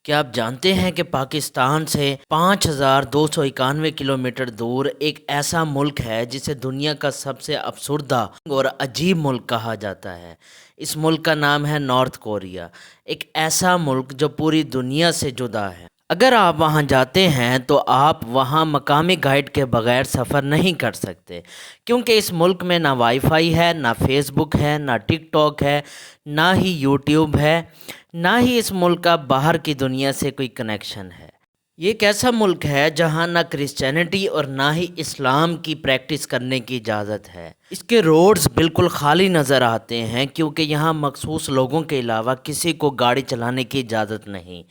کیا آپ جانتے ہیں کہ پاکستان سے 5291 کلومیٹر دور ایک ایسا ملک ہے جسے دنیا کا سب سے افسردہ اور عجیب ملک کہا جاتا ہے؟ اس ملک کا نام ہے نارتھ کوریا، ایک ایسا ملک جو پوری دنیا سے جدا ہے۔ اگر آپ وہاں جاتے ہیں تو آپ وہاں مقامی گائیڈ کے بغیر سفر نہیں کر سکتے، کیونکہ اس ملک میں نہ وائی فائی ہے، نہ فیس بک ہے، نہ ٹک ٹاک ہے، نہ ہی یوٹیوب ہے، نہ ہی اس ملک کا باہر کی دنیا سے کوئی کنیکشن ہے۔ یہ ایک ایسا ملک ہے جہاں نہ کرسچینٹی اور نہ ہی اسلام کی پریکٹس کرنے کی اجازت ہے۔ اس کے روڈز بالکل خالی نظر آتے ہیں کیونکہ یہاں مخصوص لوگوں کے علاوہ کسی کو گاڑی چلانے کی اجازت نہیں۔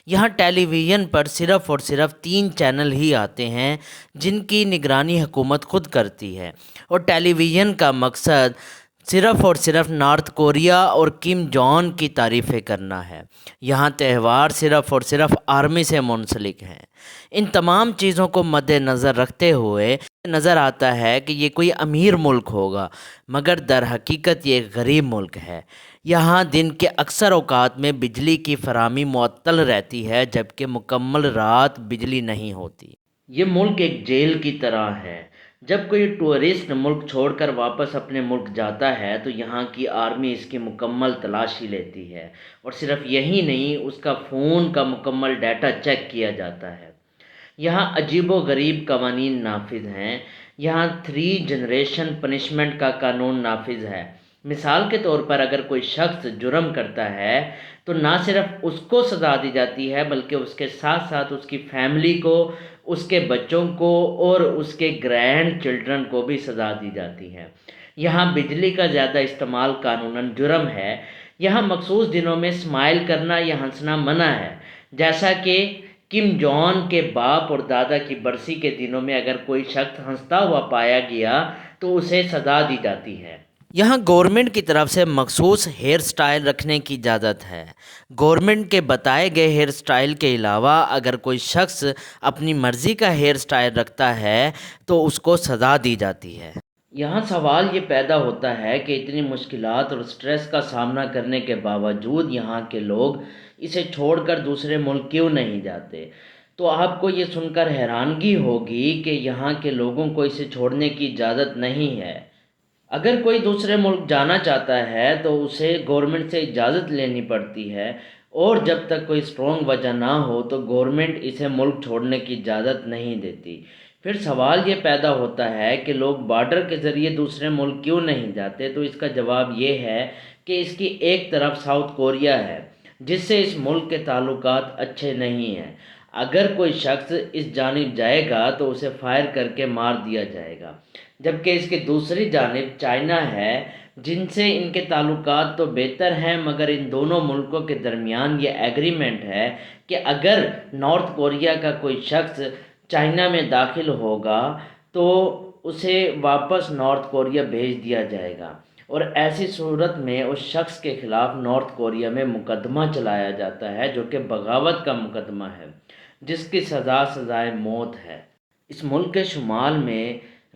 یہاں ٹیلی ویژن پر صرف اور صرف 3 چینل ہی آتے ہیں جن کی نگرانی حکومت خود کرتی ہے، اور ٹیلی ویژن کا مقصد صرف اور صرف نارتھ کوریا اور کم جونگ کی تعریفیں کرنا ہے۔ یہاں تہوار صرف اور صرف آرمی سے منسلک ہیں۔ ان تمام چیزوں کو مد نظر رکھتے ہوئے نظر آتا ہے کہ یہ کوئی امیر ملک ہوگا، مگر در حقیقت یہ ایک غریب ملک ہے۔ یہاں دن کے اکثر اوقات میں بجلی کی فراہمی معطل رہتی ہے، جبکہ مکمل رات بجلی نہیں ہوتی۔ یہ ملک ایک جیل کی طرح ہے۔ جب کوئی ٹورسٹ ملک چھوڑ کر واپس اپنے ملک جاتا ہے تو یہاں کی آرمی اس کی مکمل تلاشی لیتی ہے، اور صرف یہی نہیں، اس کا فون کا مکمل ڈیٹا چیک کیا جاتا ہے۔ یہاں عجیب و غریب قوانین نافذ ہیں۔ یہاں 3 جنریشن پنشمنٹ کا قانون نافذ ہے۔ مثال کے طور پر اگر کوئی شخص جرم کرتا ہے تو نہ صرف اس کو سزا دی جاتی ہے بلکہ اس کے ساتھ ساتھ اس کی فیملی کو، اس کے بچوں کو اور اس کے گرینڈ چلڈرن کو بھی سزا دی جاتی ہے۔ یہاں بجلی کا زیادہ استعمال قانوناً جرم ہے۔ یہاں مخصوص دنوں میں اسمائل کرنا یا ہنسنا منع ہے، جیسا کہ کم جونگ کے باپ اور دادا کی برسی کے دنوں میں اگر کوئی شخص ہنستا ہوا پایا گیا تو اسے سزا دی جاتی ہے۔ یہاں گورنمنٹ کی طرف سے مخصوص ہیئر سٹائل رکھنے کی اجازت ہے۔ گورنمنٹ کے بتائے گئے ہیئر سٹائل کے علاوہ اگر کوئی شخص اپنی مرضی کا ہیئر سٹائل رکھتا ہے تو اس کو سزا دی جاتی ہے۔ یہاں سوال یہ پیدا ہوتا ہے کہ اتنی مشکلات اور سٹریس کا سامنا کرنے کے باوجود یہاں کے لوگ اسے چھوڑ کر دوسرے ملک کیوں نہیں جاتے؟ تو آپ کو یہ سن کر حیرانگی ہوگی کہ یہاں کے لوگوں کو اسے چھوڑنے کی اجازت نہیں ہے۔ اگر کوئی دوسرے ملک جانا چاہتا ہے تو اسے گورنمنٹ سے اجازت لینی پڑتی ہے، اور جب تک کوئی اسٹرانگ وجہ نہ ہو تو گورنمنٹ اسے ملک چھوڑنے کی اجازت نہیں دیتی۔ پھر سوال یہ پیدا ہوتا ہے کہ لوگ بارڈر کے ذریعے دوسرے ملک کیوں نہیں جاتے؟ تو اس کا جواب یہ ہے کہ اس کی ایک طرف ساؤتھ کوریا ہے جس سے اس ملک کے تعلقات اچھے نہیں ہیں۔ اگر کوئی شخص اس جانب جائے گا تو اسے فائر کر کے مار دیا جائے گا، جبکہ اس کی دوسری جانب چائنا ہے جن سے ان کے تعلقات تو بہتر ہیں، مگر ان دونوں ملکوں کے درمیان یہ ایگریمنٹ ہے کہ اگر نارتھ کوریا کا کوئی شخص چائنا میں داخل ہوگا تو اسے واپس نارتھ کوریا بھیج دیا جائے گا، اور ایسی صورت میں اس شخص کے خلاف نارتھ کوریا میں مقدمہ چلایا جاتا ہے جو کہ بغاوت کا مقدمہ ہے، جس کی سزائے موت ہے۔ اس ملک کے شمال میں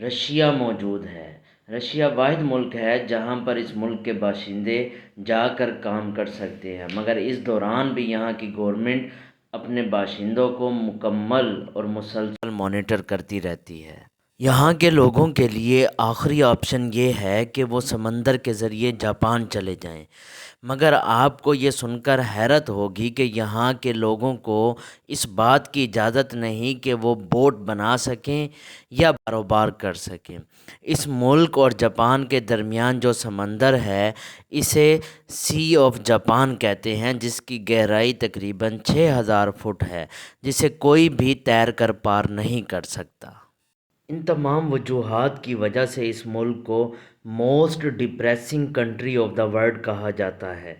رشیا موجود ہے۔ رشیا واحد ملک ہے جہاں پر اس ملک کے باشندے جا کر کام کر سکتے ہیں، مگر اس دوران بھی یہاں کی گورنمنٹ اپنے باشندوں کو مکمل اور مسلسل مانیٹر کرتی رہتی ہے۔ یہاں کے لوگوں کے لیے آخری آپشن یہ ہے کہ وہ سمندر کے ذریعے جاپان چلے جائیں، مگر آپ کو یہ سن کر حیرت ہوگی کہ یہاں کے لوگوں کو اس بات کی اجازت نہیں کہ وہ بوٹ بنا سکیں یا کاروبار کر سکیں۔ اس ملک اور جاپان کے درمیان جو سمندر ہے اسے سی آف جاپان کہتے ہیں، جس کی گہرائی تقریباً 6000 فٹ ہے، جسے کوئی بھی تیر کر پار نہیں کر سکتا۔ ان تمام وجوہات کی وجہ سے اس ملک کو most depressing country of the world کہا جاتا ہے۔